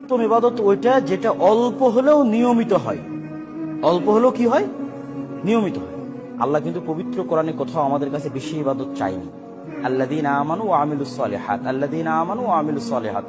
উত্তম ইবাদত ওইটা যেটা অল্প হলেও নিয়মিত হয়। অল্প হলেও কি হয়? নিয়মিত হয়। আল্লাহ কিন্তু পবিত্র কোরআনে কোথাও আমাদের কাছে বেশি ইবাদত চাইনি। আল্লাযীনা আমানু ওয়া আমিলুস সালিহাত, আল্লাযীনা আমানু ওয়া আমিলুস সালিহাত।